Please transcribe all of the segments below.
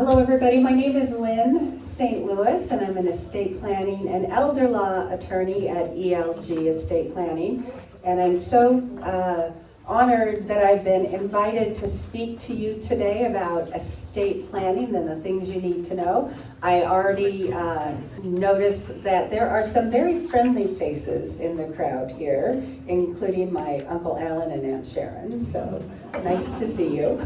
Hello everybody, my name is Lynn St. Louis and I'm an estate planning and elder law attorney at ELG Estate Planning. And I'm so honored that I've been invited to speak to you today about estate planning and the things you need to know. I already noticed that there are some very friendly faces in the crowd here, including my Uncle Alan and Aunt Sharon, so nice to see you.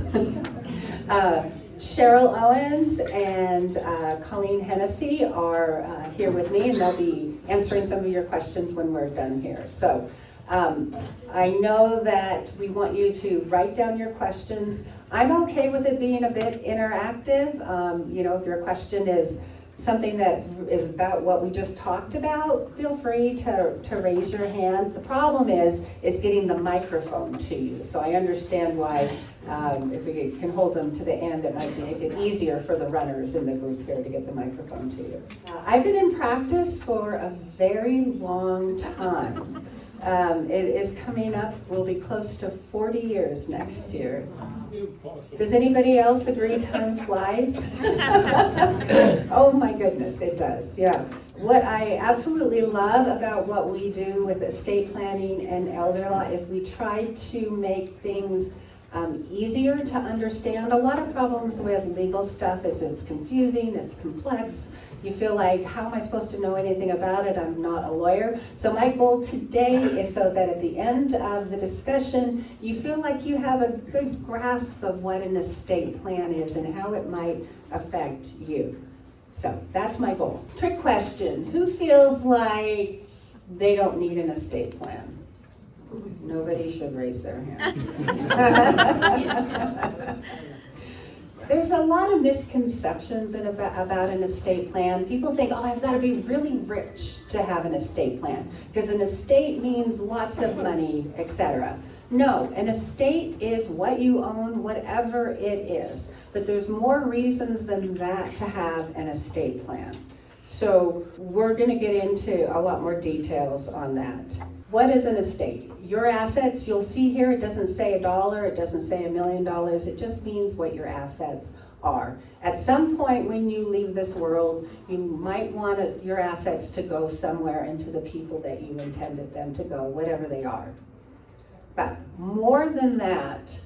Cheryl Owens and Colleen Hennessy are here with me, and they'll be answering some of your questions when we're done here. So I know that we want you to write down your questions. I'm okay with it being a bit interactive. You know, if your question is something that is about what we just talked about, feel free to raise your hand. The problem is getting the microphone to you. So I understand why if we can hold them to the end, it might make it easier for the runners in the group here to get the microphone to you. I've been in practice for a very long time. It is coming up, we'll be close to 40 years next year. Does anybody else agree time flies? Oh my goodness, it does, yeah. What I absolutely love about what we do with estate planning and elder law is we try to make things easier to understand. A lot of problems with legal stuff is it's confusing, it's complex. You feel like, how am I supposed to know anything about it? I'm not a lawyer. So my goal today is so that at the end of the discussion, you feel like you have a good grasp of what an estate plan is and how it might affect you. So that's my goal. Trick question, who feels like they don't need an estate plan? Nobody should raise their hand. There's a lot of misconceptions about an estate plan. People think, oh, I've got to be really rich to have an estate plan, because an estate means lots of money, etc. No, an estate is what you own, whatever it is. But there's more reasons than that to have an estate plan. So we're going to get into a lot more details on that. What is an estate? Your assets, you'll see here, it doesn't say $1, it doesn't say $1 million, it just means what your assets are. At some point when you leave this world, you might want your assets to go somewhere into the people that you intended them to go, whatever they are. But more than that,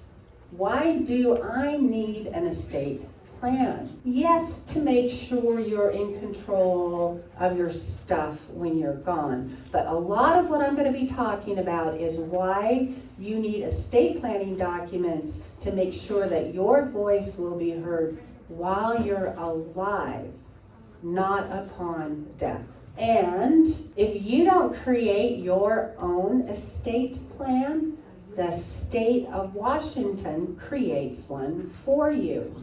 why do I need an estate plan? Yes, to make sure you're in control of your stuff when you're gone. But a lot of what I'm going to be talking about is why you need estate planning documents to make sure that your voice will be heard while you're alive, not upon death. And if you don't create your own estate plan, the state of Washington creates one for you.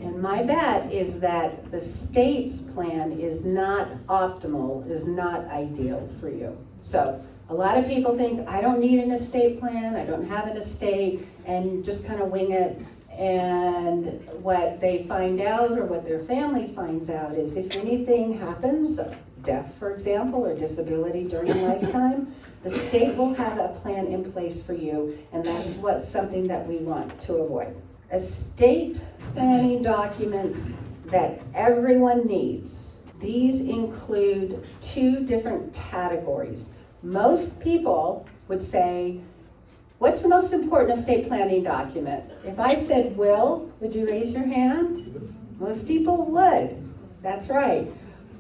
And my bet is that the state's plan is not optimal, is not ideal for you. So a lot of people think, I don't need an estate plan, I don't have an estate, and just kind of wing it. And what they find out, or what their family finds out, is if anything happens, death, for example, or disability during a lifetime, the state will have a plan in place for you, and that's something that we want to avoid. Estate planning documents that everyone needs. These include 2 different categories. Most people would say, what's the most important estate planning document? If I said will, would you raise your hand? Most people would. That's right.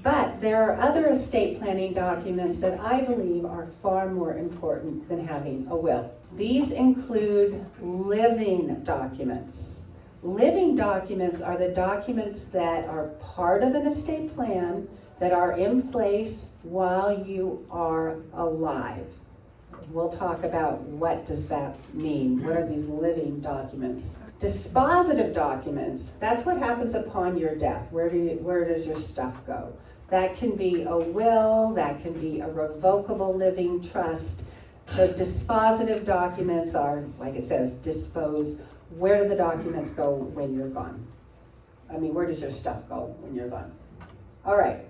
But there are other estate planning documents that I believe are far more important than having a will. These include living documents. Living documents are the documents that are part of an estate plan that are in place while you are alive. We'll talk about what does that mean. What are these living documents? Dispositive documents, that's what happens upon your death. Where does your stuff go? That can be a will, that can be a revocable living trust. The dispositive documents are, like it says, dispose. Where do the documents go when you're gone? I mean, where does your stuff go when you're gone? All right,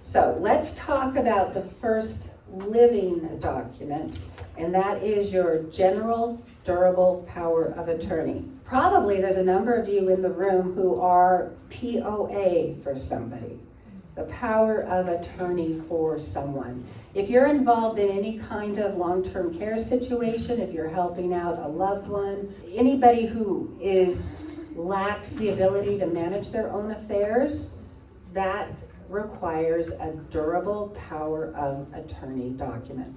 so let's talk about the first living document, and that is your general durable power of attorney. Probably there's a number of you in the room who are POA for somebody, the power of attorney for someone. If you're involved in any kind of long-term care situation, if you're helping out a loved one, anybody who lacks the ability to manage their own affairs, that requires a durable power of attorney document.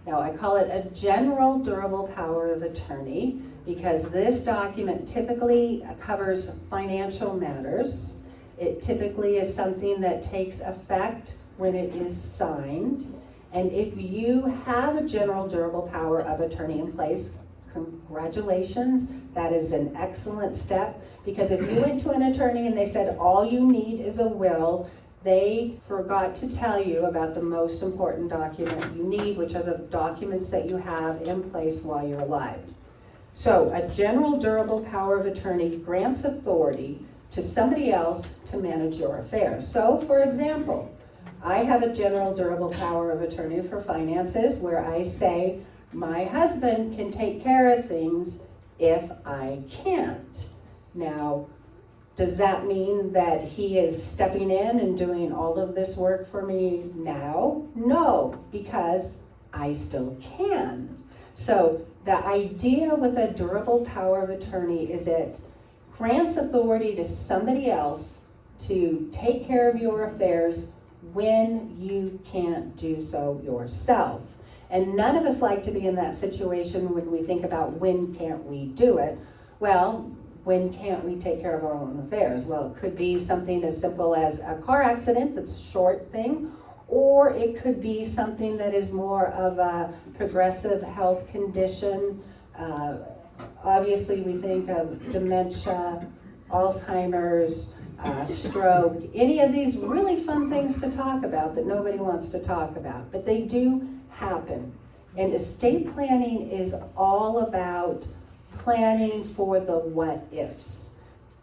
Now, I call it a general durable power of attorney because this document typically covers financial matters. It typically is something that takes effect when it is signed. And if you have a general durable power of attorney in place, congratulations, that is an excellent step. Because if you went to an attorney and they said all you need is a will, they forgot to tell you about the most important document you need, which are the documents that you have in place while you're alive. So a general durable power of attorney grants authority to somebody else to manage your affairs. So for example, I have a general durable power of attorney for finances where I say my husband can take care of things if I can't. Now, does that mean that he is stepping in and doing all of this work for me now? No, because I still can. So the idea with a durable power of attorney is it grants authority to somebody else to take care of your affairs when you can't do so yourself. And none of us like to be in that situation when we think about when can't we do it. Well, when can't we take care of our own affairs? Well, it could be something as simple as a car accident, that's a short thing, or it could be something that is more of a progressive health condition. Obviously, we think of dementia, Alzheimer's, stroke, any of these really fun things to talk about that nobody wants to talk about, but they do happen. And estate planning is all about planning for the what ifs.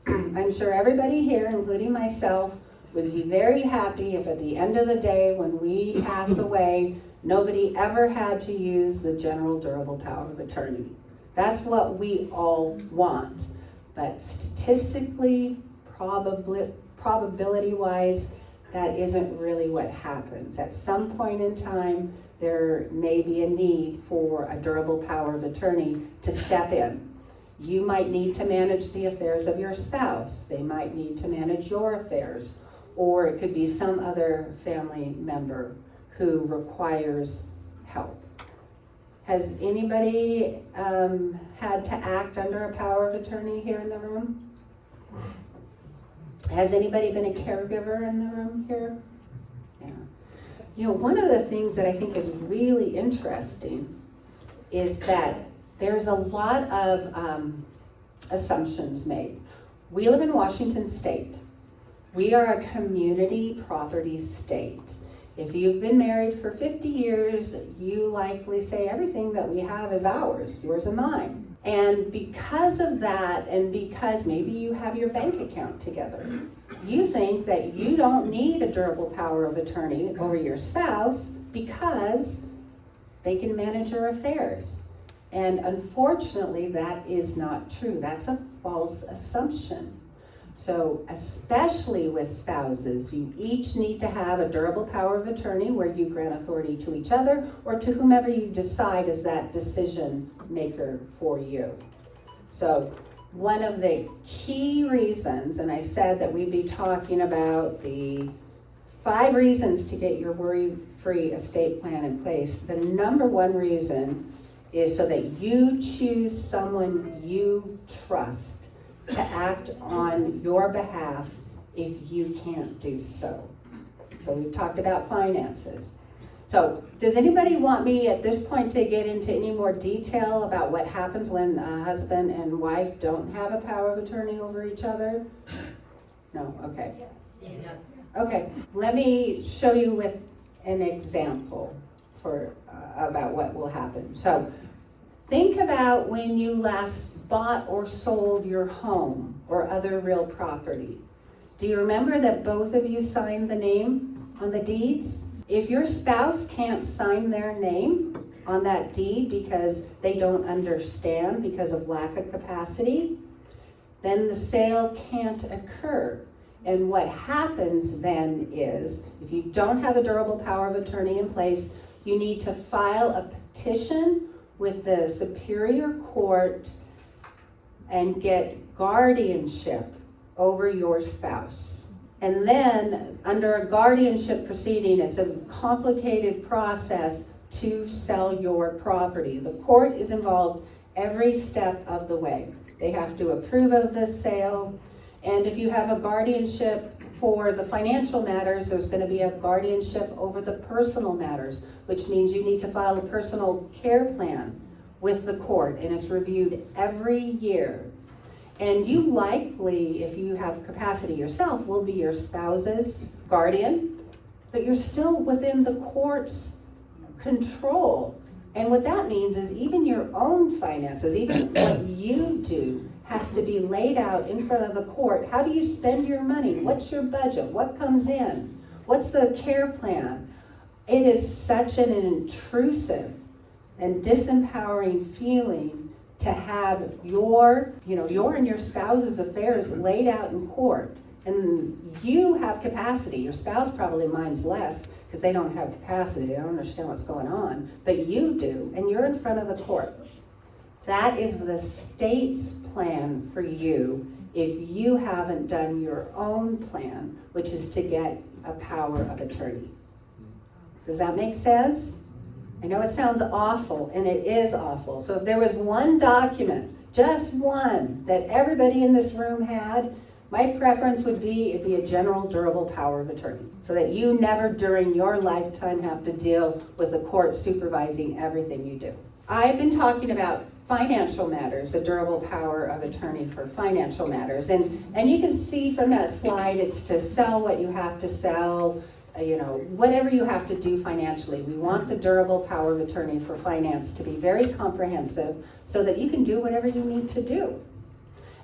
I'm sure everybody here, including myself, would be very happy if at the end of the day when we pass away, nobody ever had to use the general durable power of attorney. That's what we all want. But statistically, probability-wise, that isn't really what happens. At some point in time, there may be a need for a durable power of attorney to step in. You might need to manage the affairs of your spouse. They might need to manage your affairs. Or it could be some other family member who requires help. Has anybody had to act under a power of attorney here in the room? Has anybody been a caregiver in the room here? Yeah. You know, one of the things that I think is really interesting is that there's a lot of assumptions made. We live in Washington State. We are a community property state. If you've been married for 50 years, you likely say everything that we have is ours, yours and mine. And because of that, and because maybe you have your bank account together, you think that you don't need a durable power of attorney over your spouse because they can manage your affairs. And unfortunately, that is not true. That's a false assumption. So especially with spouses, you each need to have a durable power of attorney where you grant authority to each other or to whomever you decide is that decision maker for you. So one of the key reasons, and I said that we'd be talking about the 5 reasons to get your worry-free estate plan in place. The number one reason is so that you choose someone you trust to act on your behalf if you can't do so. So we've talked about finances. So does anybody want me at this point to get into any more detail about what happens when a husband and wife don't have a power of attorney over each other? No? Okay. Yes. Okay, let me show you with an example for about what will happen. So think about when you last bought or sold your home or other real property. Do you remember that both of you signed the name on the deeds? If your spouse can't sign their name on that deed because they don't understand because of lack of capacity, then the sale can't occur. And what happens then is, if you don't have a durable power of attorney in place, you need to file a petition with the Superior Court and get guardianship over your spouse. And then, under a guardianship proceeding, it's a complicated process to sell your property. The court is involved every step of the way. They have to approve of this sale. And if you have a guardianship for the financial matters, there's going to be a guardianship over the personal matters, which means you need to file a personal care plan with the court, and it's reviewed every year. And you likely, if you have capacity yourself, will be your spouse's guardian, but you're still within the court's control. And what that means is even your own finances, even what you do, has to be laid out in front of the court. How do you spend your money? What's your budget? What comes in? What's the care plan? It is such an intrusive and disempowering feeling to have your and your spouse's affairs laid out in court. And you have capacity. Your spouse probably minds less because they don't have capacity. They don't understand what's going on. But you do, and you're in front of the court. That is the state's plan for you if you haven't done your own plan, which is to get a power of attorney. Does that make sense? I know it sounds awful, and it is awful. So if there was one document, just one, that everybody in this room had, my preference would be it'd be a general durable power of attorney, so that you never during your lifetime have to deal with the court supervising everything you do. I've been talking about financial matters, a durable power of attorney for financial matters. And you can see from that slide, it's to sell what you have to sell, whatever you have to do financially. We want the durable power of attorney for finance to be very comprehensive so that you can do whatever you need to do.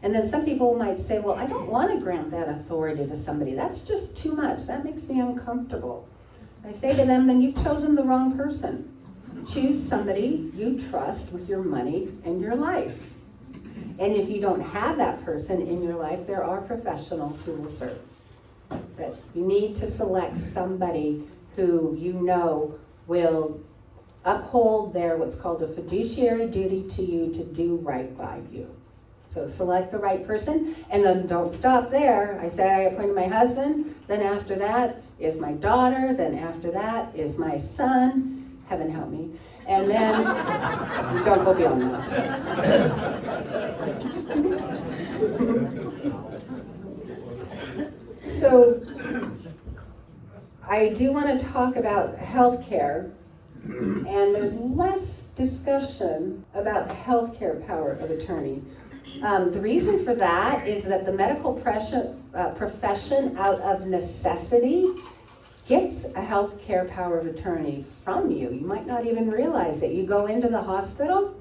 And then some people might say, well, I don't want to grant that authority to somebody. That's just too much. That makes me uncomfortable. I say to them, then you've chosen the wrong person. Choose somebody you trust with your money and your life. And if you don't have that person in your life, there are professionals who will serve. But you need to select somebody who you know will uphold their what's called a fiduciary duty to you to do right by you. So select the right person, and then don't stop there. I say I appointed my husband, then after that is my daughter, then after that is my son. Heaven help me. And then, don't go beyond that. So, I do want to talk about healthcare, and there's less discussion about healthcare power of attorney. The reason for that is that the medical profession, out of necessity, gets a healthcare power of attorney from you. You might not even realize it. You go into the hospital,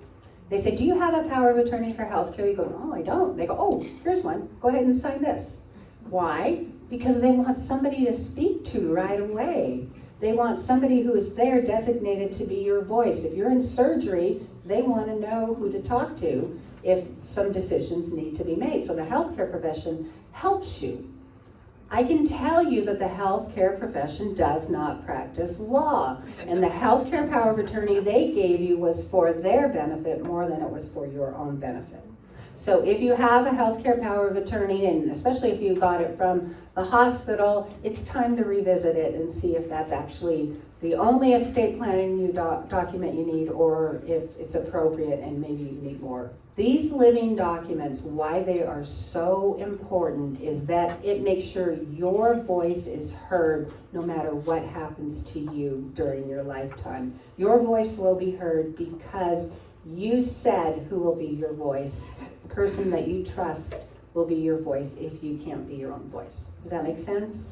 they say, do you have a power of attorney for healthcare? You go, no, I don't. They go, oh, here's one. Go ahead and sign this. Why? Because they want somebody to speak to right away. They want somebody who is there designated to be your voice. If you're in surgery, they want to know who to talk to if some decisions need to be made. So the healthcare profession helps you. I can tell you that the healthcare profession does not practice law, and the healthcare power of attorney they gave you was for their benefit more than it was for your own benefit. So if you have a healthcare power of attorney, and especially if you got it from the hospital, it's time to revisit it and see if that's actually the only estate planning document you need, or if it's appropriate and maybe you need more. These living documents, why they are so important is that it makes sure your voice is heard no matter what happens to you during your lifetime. Your voice will be heard because you said who will be your voice. The person that you trust will be your voice if you can't be your own voice. Does that make sense?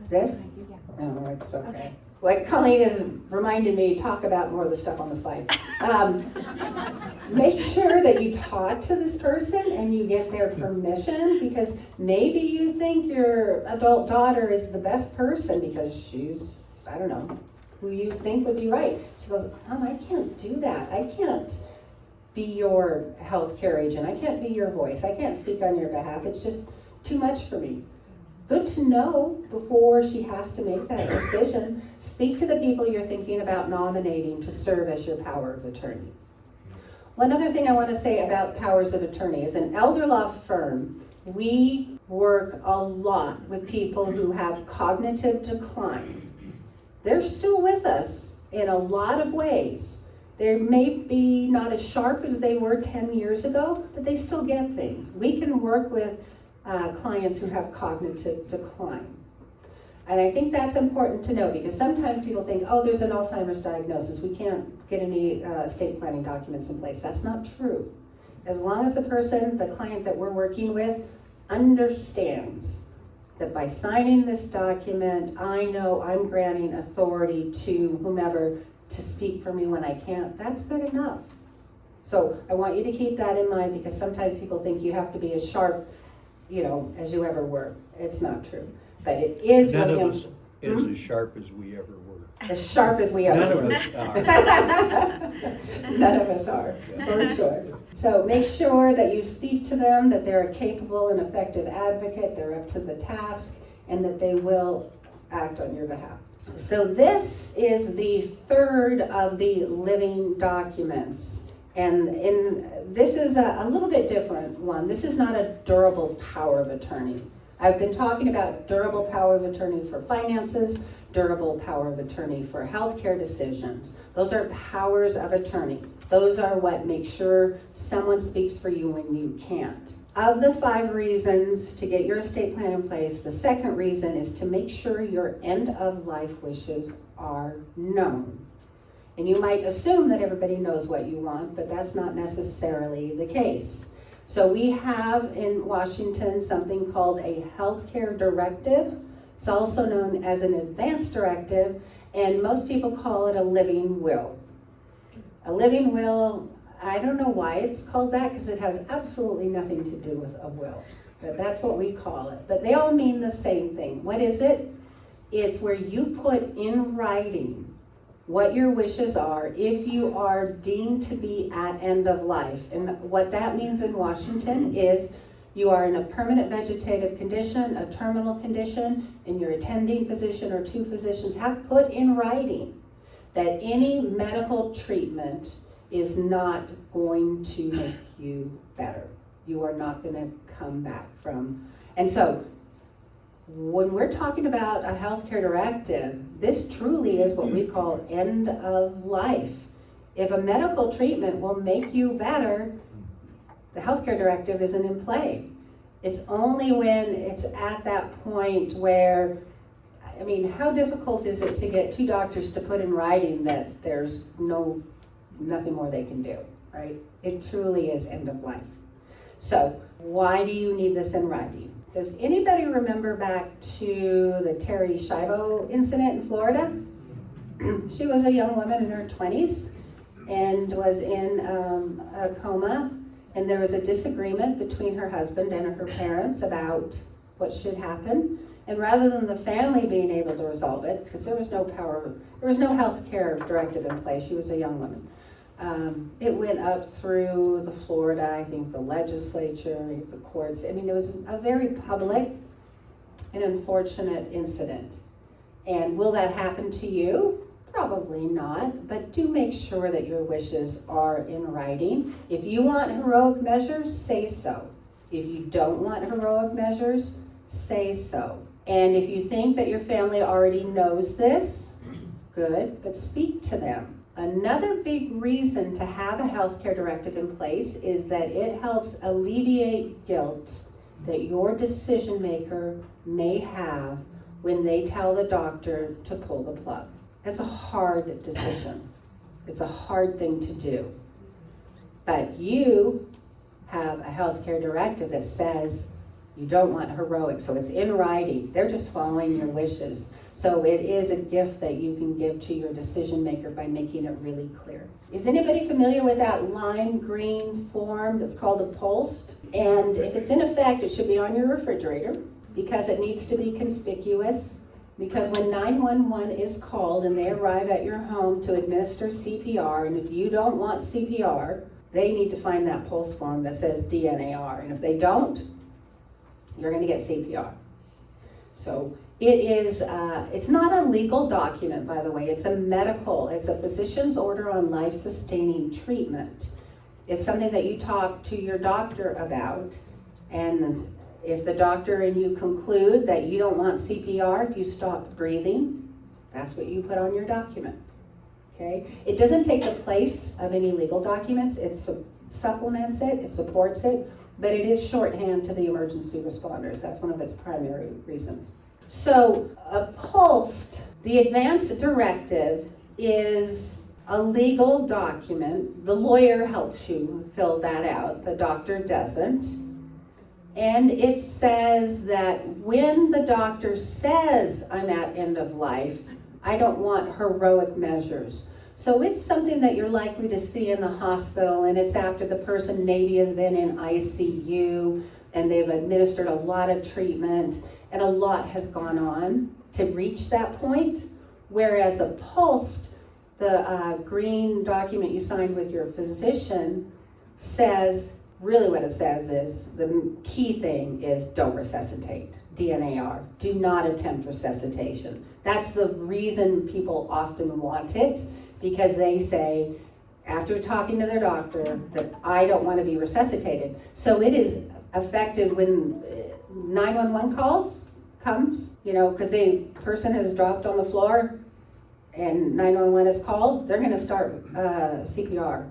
This? No, it's okay. What Colleen is reminding me, talk about more of the stuff on the slide. Make sure that you talk to this person and you get their permission, because maybe you think your adult daughter is the best person because she's I don't know, who you think would be right. She goes, I can't do that. I can't be your healthcare agent. I can't be your voice. I can't speak on your behalf. It's just too much for me. Good to know before she has to make that decision. Speak to the people you're thinking about nominating to serve as your power of attorney. One other thing I want to say about powers of attorney is an elder law firm, we work a lot with people who have cognitive decline. They're still with us in a lot of ways. They may be not as sharp as they were 10 years ago, but they still get things. We can work with clients who have cognitive decline. And I think that's important to know because sometimes people think, oh, there's an Alzheimer's diagnosis. We can't get any estate planning documents in place. That's not true. As long as the person, the client that we're working with, understands that by signing this document, I know I'm granting authority to whomever to speak for me when I can't, that's good enough. So I want you to keep that in mind because sometimes people think you have to be as sharp, as you ever were. It's not true. But it is None really of us is as sharp as we ever were. as sharp as we ever were. None of us are. None of us are, for sure. So make sure that you speak to them, that they're a capable and effective advocate, they're up to the task, and that they will act on your behalf. So this is the third of the living documents. And this is a little bit different one. This is not a durable power of attorney. I've been talking about durable power of attorney for finances, durable power of attorney for healthcare decisions. Those are powers of attorney. Those are what make sure someone speaks for you when you can't. Of the 5 reasons to get your estate plan in place, the second reason is to make sure your end of life wishes are known. And you might assume that everybody knows what you want, but that's not necessarily the case. So we have in Washington something called a healthcare directive. It's also known as an advance directive, and most people call it a living will. A living will, I don't know why it's called that because it has absolutely nothing to do with a will, but that's what we call it. But they all mean the same thing. What is it? It's where you put in writing what your wishes are if you are deemed to be at end of life. And what that means in Washington is you are in a permanent vegetative condition, a terminal condition, and your attending physician or 2 physicians have put in writing that any medical treatment is not going to make you better. You are not going to come back from. And so when we're talking about a healthcare directive, this truly is what we call end of life. If a medical treatment will make you better, the healthcare directive isn't in play. It's only when it's at that point where, how difficult is it to get 2 doctors to put in writing that there's nothing more they can do, right? It truly is end of life. So why do you need this in writing? Does anybody remember back to the Terry Schiavo incident in Florida? She was a young woman in her 20s and was in a coma, and there was a disagreement between her husband and her parents about what should happen. And rather than the family being able to resolve it, because there was no health care directive in place, she was a young woman. It went up through the Florida, I think the legislature, the courts. It was a very public and unfortunate incident. And will that happen to you? Probably not, but do make sure that your wishes are in writing. If you want heroic measures, say so. If you don't want heroic measures, say so. And if you think that your family already knows this, good, but speak to them. Another big reason to have a healthcare directive in place is that it helps alleviate guilt that your decision maker may have when they tell the doctor to pull the plug. That's a hard decision. It's a hard thing to do. But you have a healthcare directive that says you don't want heroic, so it's in writing. They're just following your wishes. So it is a gift that you can give to your decision maker by making it really clear. Is anybody familiar with that lime green form that's called a post? And if it's in effect, it should be on your refrigerator because it needs to be conspicuous Because when 911 is called and they arrive at your home to administer CPR, and if you don't want CPR, they need to find that pulse form that says DNAR. And if they don't, you're going to get CPR. So it is, it's not a legal document, by the way. It's a physician's order on life-sustaining treatment. It's something that you talk to your doctor about, and if the doctor and you conclude that you don't want CPR, if you stop breathing, that's what you put on your document, okay? It doesn't take the place of any legal documents. It supplements it, it supports it, but it is shorthand to the emergency responders. That's one of its primary reasons. So a PLLC, the advance directive, is a legal document. The lawyer helps you fill that out, the doctor doesn't. And it says that when the doctor says I'm at end of life, I don't want heroic measures. So it's something that you're likely to see in the hospital, and it's after the person maybe has been in ICU and they've administered a lot of treatment and a lot has gone on to reach that point. Whereas a PLLC, the green document you signed with your physician, says, really what it says is, the key thing is don't resuscitate, DNAR. Do not attempt resuscitation. That's the reason people often want it, because they say, after talking to their doctor, that I don't want to be resuscitated. So it is effective when 911 comes, because the person has dropped on the floor and 911 is called, they're going to start CPR.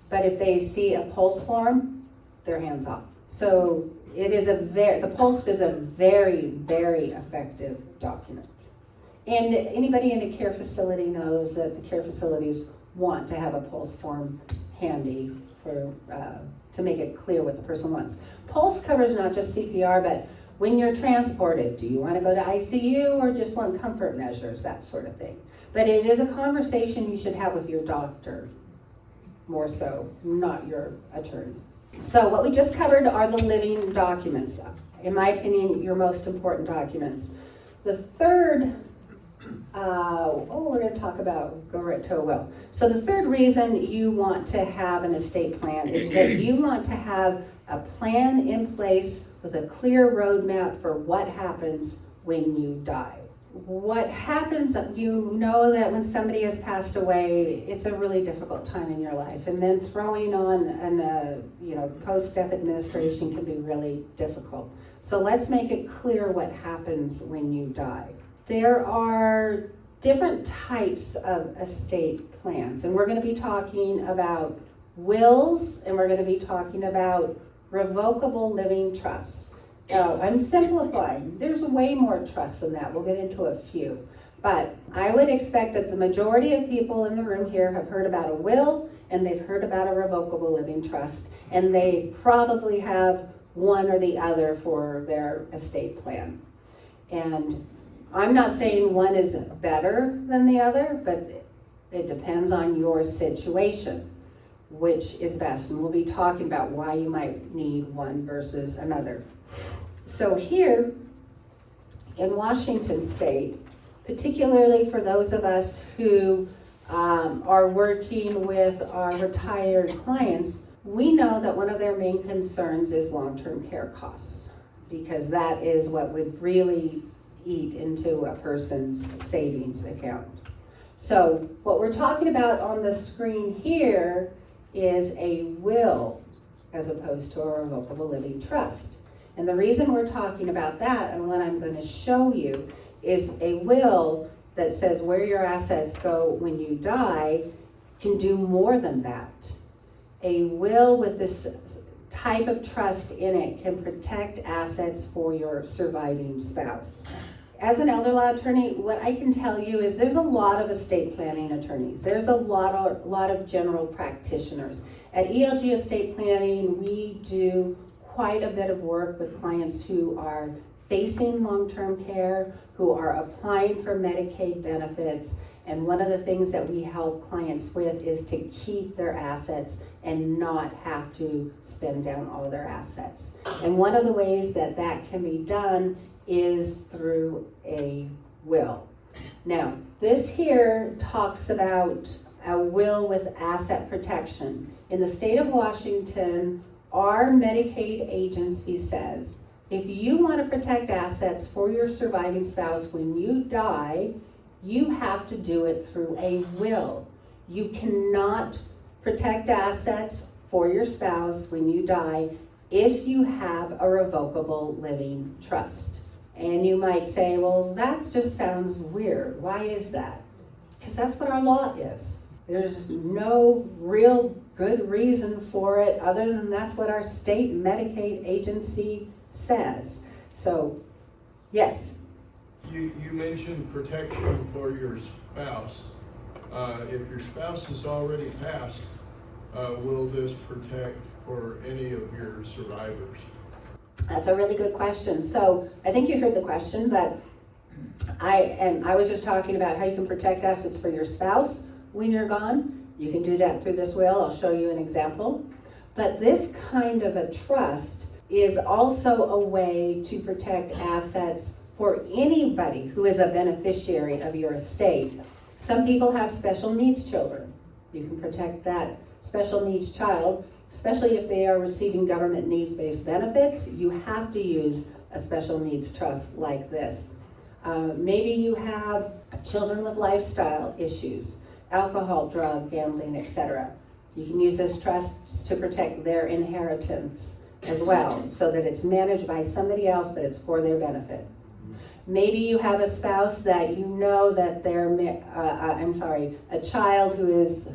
But if they see a pulse form, they're hands off. So it is the PLLC is a very, very effective document. And anybody in a care facility knows that the care facilities want to have a pulse form handy to make it clear what the person wants. Pulse covers not just CPR, but when you're transported, do you want to go to ICU or just want comfort measures, that sort of thing. But it is a conversation you should have with your doctor, more so, not your attorney. So what we just covered are the living documents. In my opinion, your most important documents. The third, we're going to talk about, go right to a will. So the third reason you want to have an estate plan is that you want to have a plan in place with a clear roadmap for what happens when you die. What happens, you know that when somebody has passed away, it's a really difficult time in your life. And then throwing on post-death administration can be really difficult. So let's make it clear what happens when you die. There are different types of estate plans, and we're going to be talking about wills, and we're going to be talking about revocable living trusts. I'm simplifying. There's way more trusts than that. We'll get into a few. But I would expect that the majority of people in the room here have heard about a will and they've heard about a revocable living trust, and they probably have one or the other for their estate plan. And I'm not saying one is better than the other, but it depends on your situation, which is best. And we'll be talking about why you might need one versus another. So here in Washington State, particularly for those of us who are working with our retired clients, we know that one of their main concerns is long-term care costs, because that is what would really eat into a person's savings account. So what we're talking about on the screen here is a will as opposed to a revocable living trust. And the reason we're talking about that, and what I'm going to show you, is a will that says where your assets go when you die can do more than that. A will with this type of trust in it can protect assets for your surviving spouse. As an elder law attorney, what I can tell you is there's a lot of estate planning attorneys. There's a lot of general practitioners. At ELG Estate Planning, we do quite a bit of work with clients who are facing long-term care, who are applying for Medicaid benefits, and one of the things that we help clients with is to keep their assets and not have to spend down all their assets. And one of the ways that that can be done is through a will. Now, this here talks about a will with asset protection. In the state of Washington, our Medicaid agency says, if you want to protect assets for your surviving spouse when you die, you have to do it through a will. You cannot protect assets for your spouse when you die if you have a revocable living trust. And you might say, well, that just sounds weird. Why is that? Because that's what our law is. There's no real good reason for it other than that's what our state Medicaid agency says. So, yes. You mentioned protection for your spouse. If your spouse has already passed, will this protect for any of your survivors? That's a really good question. So I think you heard the question, but I was just talking about how you can protect assets for your spouse when you're gone. You can do that through this will. I'll show you an example. But this kind of a trust is also a way to protect assets for anybody who is a beneficiary of your estate. Some people have special needs children. You can protect that special needs child, especially if they are receiving government needs-based benefits. You have to use a special needs trust like this. Maybe you have children with lifestyle issues, alcohol, drug, gambling, etc. You can use this trust to protect their inheritance as well, so that it's managed by somebody else, but it's for their benefit. Maybe you have a spouse that you know that they're, a child who is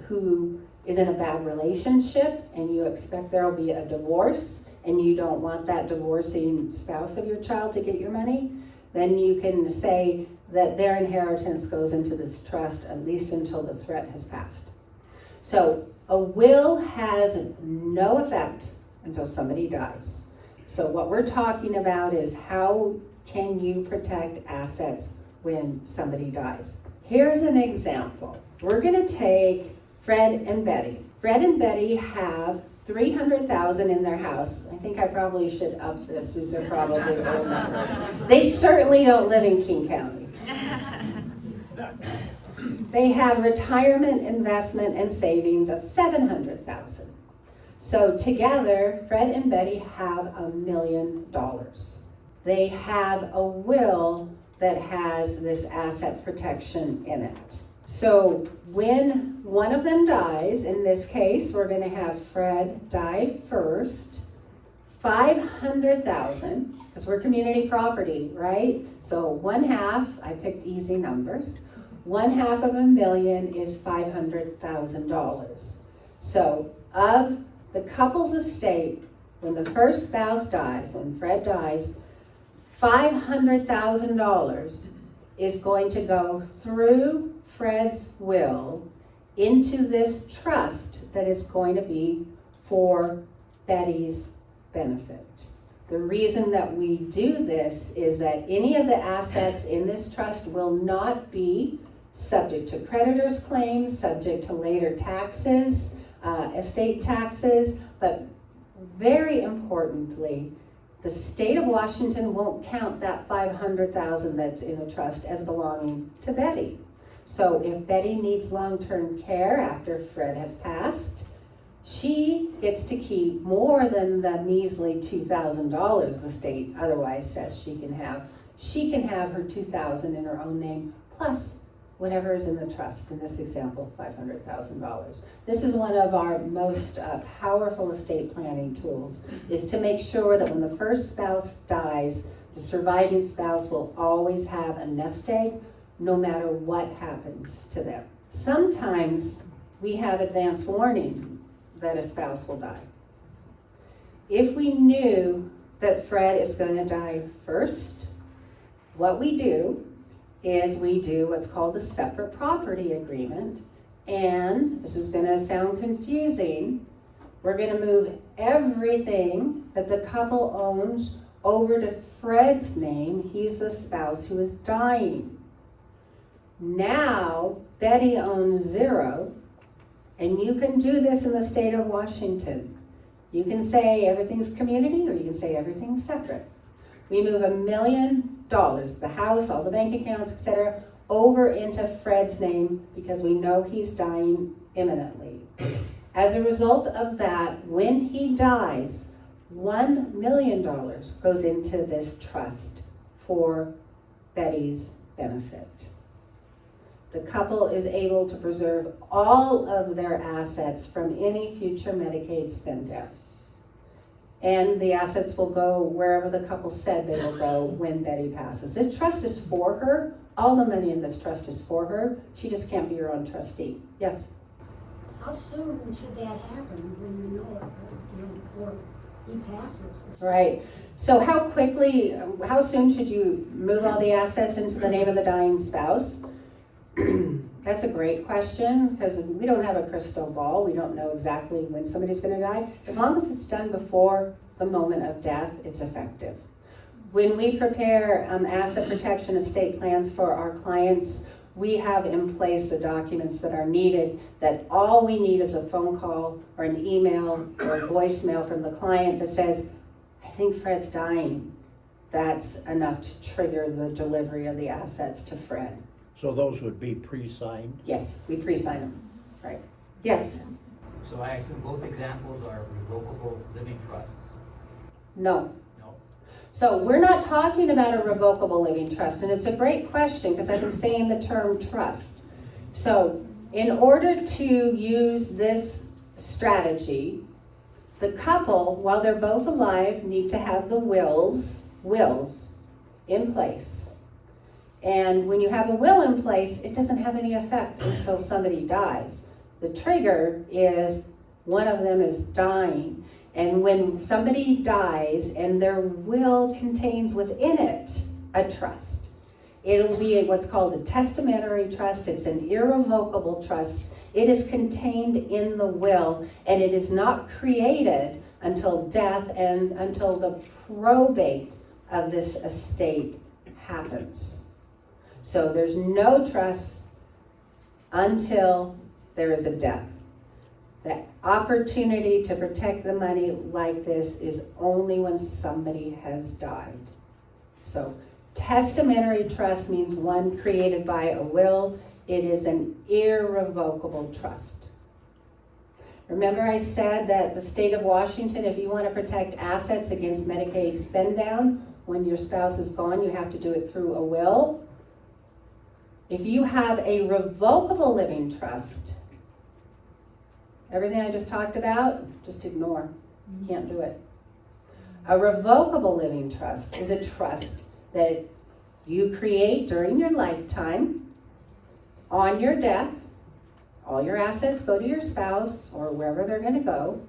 in a bad relationship, and you expect there will be a divorce, and you don't want that divorcing spouse of your child to get your money. Then you can say that their inheritance goes into this trust at least until the threat has passed. So a will has no effect until somebody dies. So what we're talking about is how can you protect assets when somebody dies? Here's an example. We're gonna take Fred and Betty. Fred and Betty have $300,000 in their house. I think I probably should up this, these are probably old numbers. They certainly don't live in King County. They have retirement, investment, and savings of $700,000. So together, Fred and Betty have $1 million. They have a will that has this asset protection in it. So when one of them dies, in this case, we're going to have Fred die first, $500,000, because we're community property, right? So 1/2, I picked easy numbers, 1/2 of $1 million is $500,000. So of the couple's estate, when the first spouse dies, when Fred dies, $500,000 is going to go through Fred's will into this trust that is going to be for Betty's benefit. The reason that we do this is that any of the assets in this trust will not be subject to creditors' claims, subject to later taxes, estate taxes, but very importantly, the state of Washington won't count that $500,000 that's in the trust as belonging to Betty. So if Betty needs long-term care after Fred has passed, she gets to keep more than the measly $2,000 the state otherwise says she can have. She can have her $2,000 in her own name, plus whatever is in the trust, in this example, $500,000. This is one of our most powerful estate planning tools, is to make sure that when the first spouse dies, the surviving spouse will always have a nest egg, no matter what happens to them. Sometimes we have advance warning that a spouse will die. If we knew that Fred is going to die first, what we do is we do what's called a separate property agreement, and this is going to sound confusing. We're going to move everything that the couple owns over to Fred's name. He's the spouse who is dying. Now Betty owns 0, and you can do this in the state of Washington. You can say everything's community, or you can say everything's separate. We move $1 million dollars, the house, all the bank accounts, etc., over into Fred's name because we know he's dying imminently. As a result of that, when he dies, $1 million goes into this trust for Betty's benefit. The couple is able to preserve all of their assets from any future Medicaid spend down. And the assets will go wherever the couple said they will go when Betty passes. This trust is for her. All the money in this trust is for her. She just can't be her own trustee. Yes? How soon should that happen when you know it, before he passes? Right. So how soon should you move all the assets into the name of the dying spouse? That's a great question because we don't have a crystal ball. We don't know exactly when somebody's going to die. As long as it's done before the moment of death, it's effective. When we prepare asset protection estate plans for our clients, we have in place the documents that are needed, that all we need is a phone call or an email or a voicemail from the client that says, I think Fred's dying. That's enough to trigger the delivery of the assets to Fred. So those would be pre-signed? Yes, we pre-sign them, right? Yes? So I assume both examples are revocable living trusts? No. No. So we're not talking about a revocable living trust, and it's a great question because I've been saying the term trust. So in order to use this strategy, the couple, while they're both alive, need to have the wills in place. And when you have a will in place, it doesn't have any effect until somebody dies. The trigger is one of them is dying. And when somebody dies and their will contains within it a trust, it'll be what's called a testamentary trust. It's an irrevocable trust. It is contained in the will, and it is not created until death and until the probate of this estate happens. So there's no trust until there is a death. The opportunity to protect the money like this is only when somebody has died. So testamentary trust means one created by a will. It is an irrevocable trust. Remember I said that the state of Washington, if you want to protect assets against Medicaid spend down, when your spouse is gone, you have to do it through a will. If you have a revocable living trust, everything I just talked about, just ignore. You can't do it. A revocable living trust is a trust that you create during your lifetime. On your death, all your assets go to your spouse or wherever they're going to go.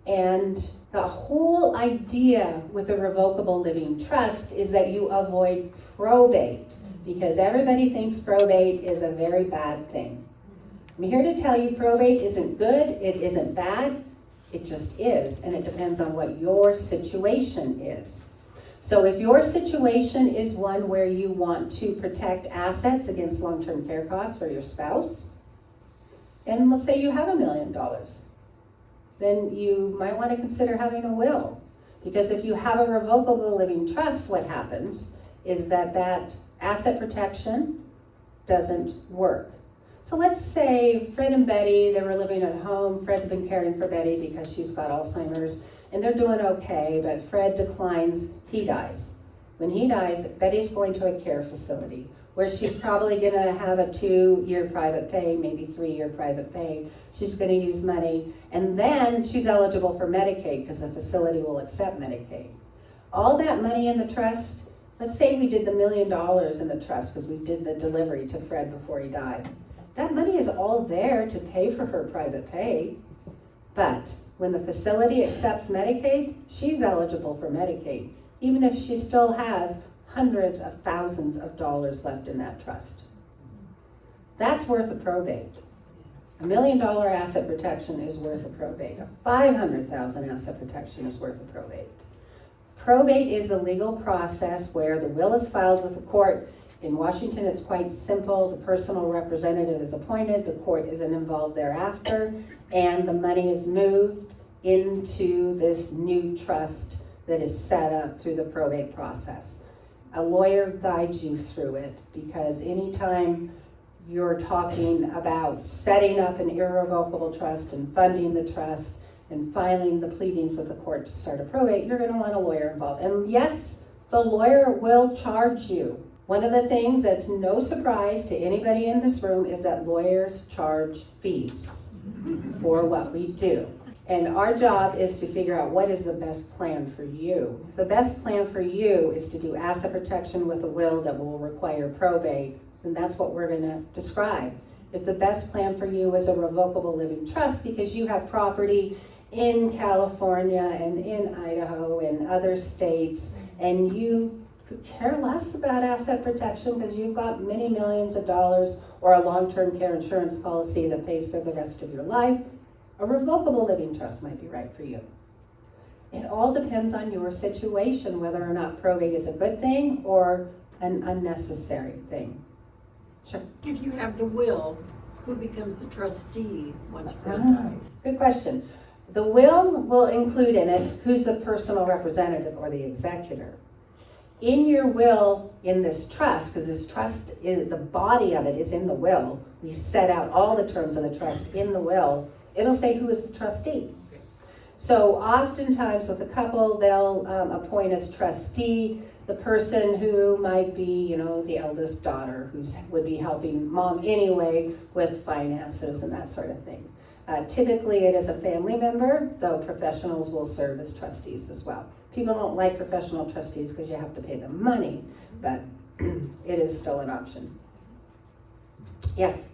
And the whole idea with a revocable living trust is that you avoid probate, because everybody thinks probate is a very bad thing. I'm here to tell you probate isn't good, it isn't bad, it just is, and it depends on what your situation is. So if your situation is one where you want to protect assets against long-term care costs for your spouse, and let's say you have $1 million, then you might want to consider having a will. Because if you have a revocable living trust, what happens is that asset protection doesn't work. So let's say Fred and Betty, they were living at home. Fred's been caring for Betty because she's got Alzheimer's, and they're doing okay, but Fred declines, he dies. When he dies, Betty's going to a care facility where she's probably gonna have a 2-year private pay, maybe 3-year private pay. She's gonna use money, and then she's eligible for Medicaid because the facility will accept Medicaid. All that money in the trust, let's say we did the $1 million in the trust because we did the delivery to Fred before he died. That money is all there to pay for her private pay, but when the facility accepts Medicaid, she's eligible for Medicaid, even if she still has hundreds of thousands of dollars left in that trust. That's worth a probate. $1 million asset protection is worth a probate. A $500,000 asset protection is worth a probate. Probate is a legal process where the will is filed with the court. In Washington, it's quite simple. The personal representative is appointed, the court isn't involved thereafter, and the money is moved into this new trust that is set up through the probate process. a lawyer guides you through it, because anytime you're talking about setting up an irrevocable trust and funding the trust and filing the pleadings with the court to start a probate, you're gonna want a lawyer involved. And yes, the lawyer will charge you. One of the things that's no surprise to anybody in this room is that lawyers charge fees for what we do. And our job is to figure out what is the best plan for you. If the best plan for you is to do asset protection with a will that will require probate, then that's what we're gonna describe. If the best plan for you is a revocable living trust because you have property in California and in Idaho and other states, and you could care less about asset protection because you've got many millions of dollars or a long-term care insurance policy that pays for the rest of your life, a revocable living trust might be right for you. It all depends on your situation, whether or not probate is a good thing or an unnecessary thing. Sure. If you have the will, who becomes the trustee once Fred Ah, dies? good question. The will include in it who's the personal representative or the executor. In your will, in this trust, because this trust, the body of it is in the will, we set out all the terms of the trust in the will, it'll say who is the trustee. So oftentimes with a couple, they'll appoint as trustee the person who might be, the eldest daughter, who would be helping mom anyway with finances and that sort of thing. Typically it is a family member, though professionals will serve as trustees as well. People don't like professional trustees because you have to pay them money, but it is still an option. Yes?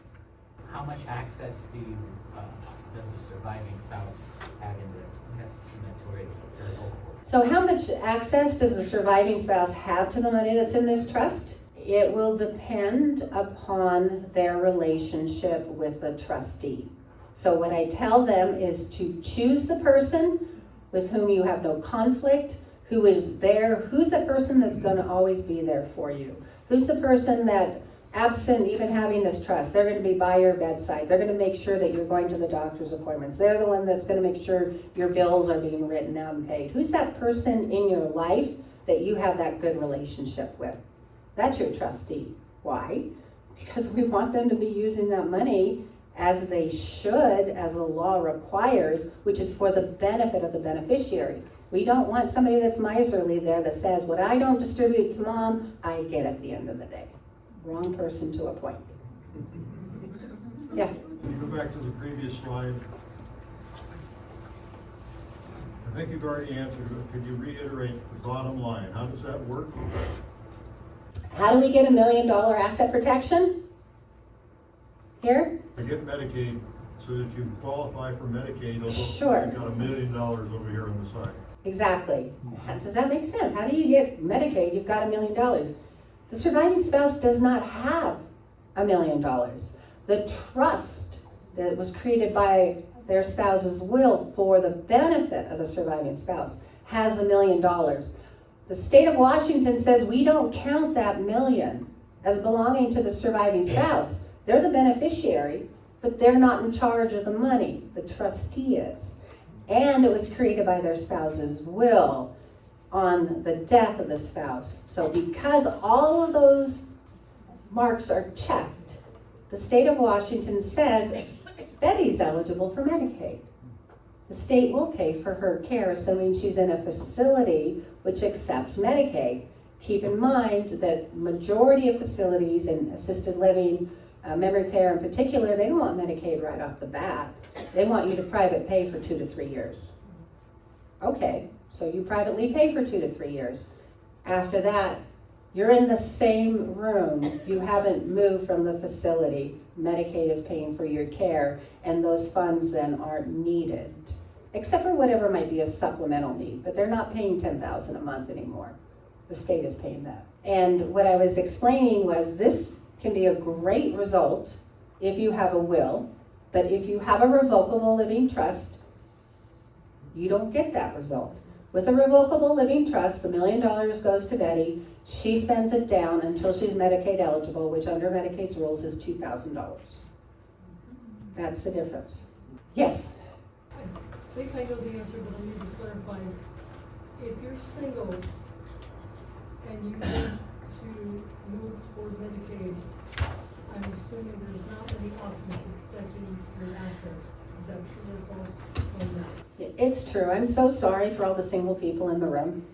How much access does the surviving spouse have in the testamentary irrevocable? So how much access does the surviving spouse have to the money that's in this trust? It will depend upon their relationship with the trustee. So what I tell them is to choose the person with whom you have no conflict, who is there, who's the person that's gonna always be there for you? Who's the person that, absent even having this trust, they're gonna be by your bedside, they're gonna make sure that you're going to the doctor's appointments, they're the one that's gonna make sure your bills are being written out and paid. Who's that person in your life that you have that good relationship with? That's your trustee. Why? Because we want them to be using that money as they should, as the law requires, which is for the benefit of the beneficiary. We don't want somebody that's miserly there that says, what I don't distribute to mom, I get at the end of the day. Wrong person to appoint. Yeah. Can you go back to the previous slide? I think you've already answered it. Could you reiterate the bottom line? How does that work? How do we get $1 million asset protection? Here? I get Medicaid so that you qualify for Medicaid, although Sure. you've got $1 million over here on the side. Exactly. Does that make sense? How do you get Medicaid? You've got $1 million. The surviving spouse does not have $1 million. The trust that was created by their spouse's will for the benefit of the surviving spouse has $1 million. The state of Washington says we don't count that million as belonging to the surviving spouse. They're the beneficiary, but they're not in charge of the money. The trustee is. And it was created by their spouse's will on the death of the spouse. So because all of those marks are checked, the state of Washington says Betty's eligible for Medicaid. The state will pay for her care, assuming she's in a facility which accepts Medicaid. Keep in mind that majority of facilities in assisted living, memory care in particular, they don't want Medicaid right off the bat. They want you to private pay for 2 to 3 years. Okay, so you privately pay for 2 to 3 years. After that, you're in the same room. You haven't moved from the facility. Medicaid is paying for your care, and those funds then aren't needed, except for whatever might be a supplemental need, but they're not paying $10,000 a month anymore. The state is paying that. And what I was explaining was this can be a great result if you have a will, but if you have a revocable living trust, you don't get that result. With a revocable living trust, the $1 million goes to Betty. She spends it down until she's Medicaid eligible, which under Medicaid's rules is $2,000. That's the difference. Yes? I think I know the answer, but I need to clarify. If you're single and you to move toward Medicaid, I'm assuming there's not many options for protecting your assets. Is that true or false? Explain that. It's true. I'm so sorry for all the single people in the room.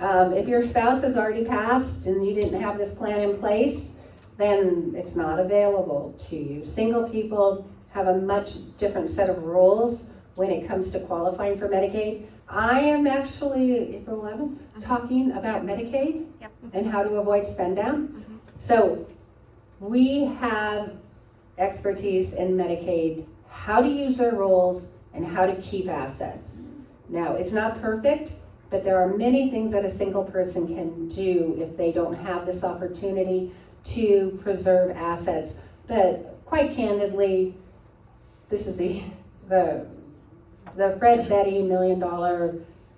If your spouse has already passed and you didn't have this plan in place, then it's not available to you. Single people have a much different set of rules when it comes to qualifying for Medicaid. I am actually, April 11th, talking about Medicaid and how to avoid spend down. So we have expertise in Medicaid, how to use their rules and how to keep assets. Now, it's not perfect, but there are many things that a single person can do if they don't have this opportunity to preserve assets. But quite candidly, this is the Fred Betty $1 Million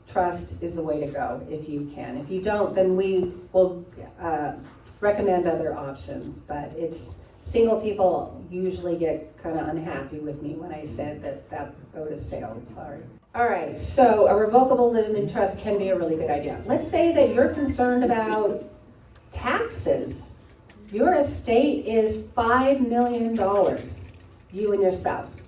Trust is the way to go if you can. If you don't, then we will recommend other options. But it's single people usually get kind of unhappy with me when I said that boat has sailed. Sorry. All right, so a revocable living trust can be a really good idea. Let's say that you're concerned about taxes. Your estate is $5 million, you and your spouse.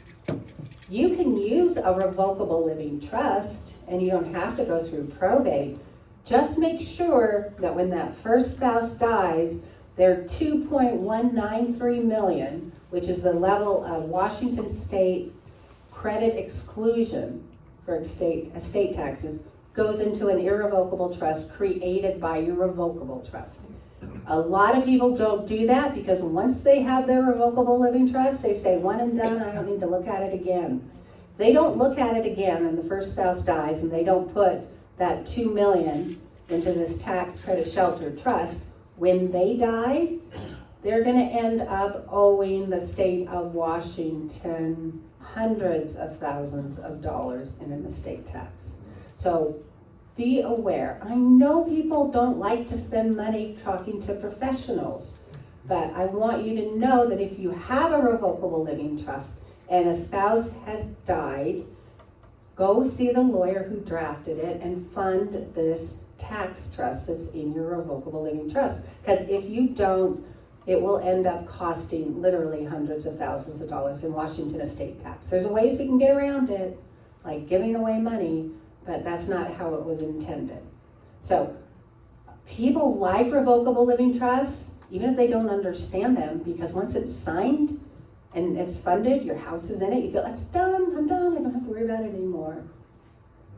You can use a revocable living trust and you don't have to go through probate. Just make sure that when that first spouse dies, their $2.193 million, which is the level of Washington State credit exclusion for estate taxes, goes into an irrevocable trust created by your revocable trust. A lot of people don't do that because once they have their revocable living trust, they say one and done, I don't need to look at it again. They don't look at it again and the first spouse dies and they don't put that $2 million into this tax credit shelter trust. When they die, they're gonna end up owing the state of Washington hundreds of thousands of dollars in an estate tax. So be aware. I know people don't like to spend money talking to professionals, but I want you to know that if you have a revocable living trust and a spouse has died, go see the lawyer who drafted it and fund this tax trust that's in your revocable living trust. Because if you don't, it will end up costing literally hundreds of thousands of dollars in Washington estate tax. There's ways we can get around it, like giving away money, but that's not how it was intended. So people like revocable living trusts, even if they don't understand them, because once it's signed and it's funded, your house is in it, you feel, it's done, I'm done, I don't have to worry about it anymore.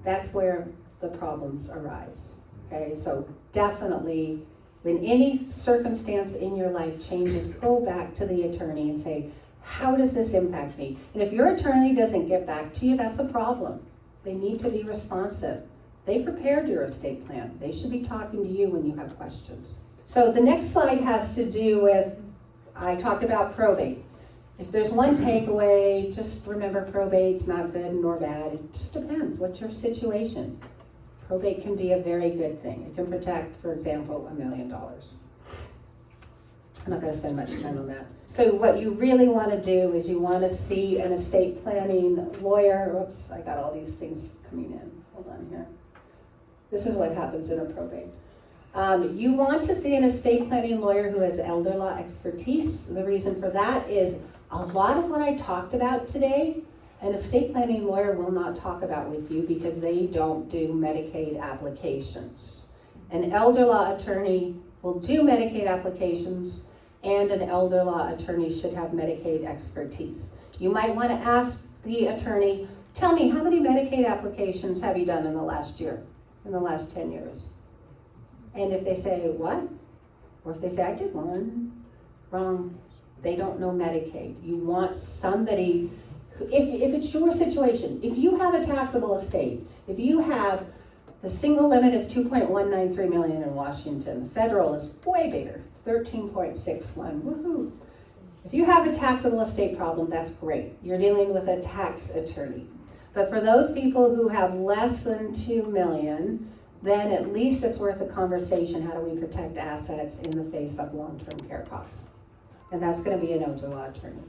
That's where the problems arise, okay? So definitely, when any circumstance in your life changes, go back to the attorney and say, how does this impact me? And if your attorney doesn't get back to you, that's a problem. They need to be responsive. They prepared your estate plan. They should be talking to you when you have questions. So the next slide has to do with, I talked about probate. If there's one takeaway, just remember probate's not good nor bad. It just depends. What's your situation? Probate can be a very good thing. It can protect, for example, $1 million. I'm not going to spend much time on that. So what you really want to do is you want to see an estate planning lawyer. Oops, I got all these things coming in. Hold on here. This is what happens in a probate. You want to see an estate planning lawyer who has elder law expertise. The reason for that is a lot of what I talked about today, an estate planning lawyer will not talk about with you because they don't do Medicaid applications. An elder law attorney will do Medicaid applications, and an elder law attorney should have Medicaid expertise. You might want to ask the attorney, tell me, how many Medicaid applications have you done in the last year, in the last 10 years? And if they say, what? Or if they say, I did one, wrong. They don't know Medicaid. You want somebody, if it's your situation, if you have a taxable estate, if you have, the single limit is $2.193 million in Washington. The federal is way bigger, 13.61, woohoo. If you have a taxable estate problem, that's great. You're dealing with a tax attorney. But for those people who have less than $2 million, then at least it's worth a conversation. How do we protect assets in the face of long-term care costs? And that's going to be an elder law attorney.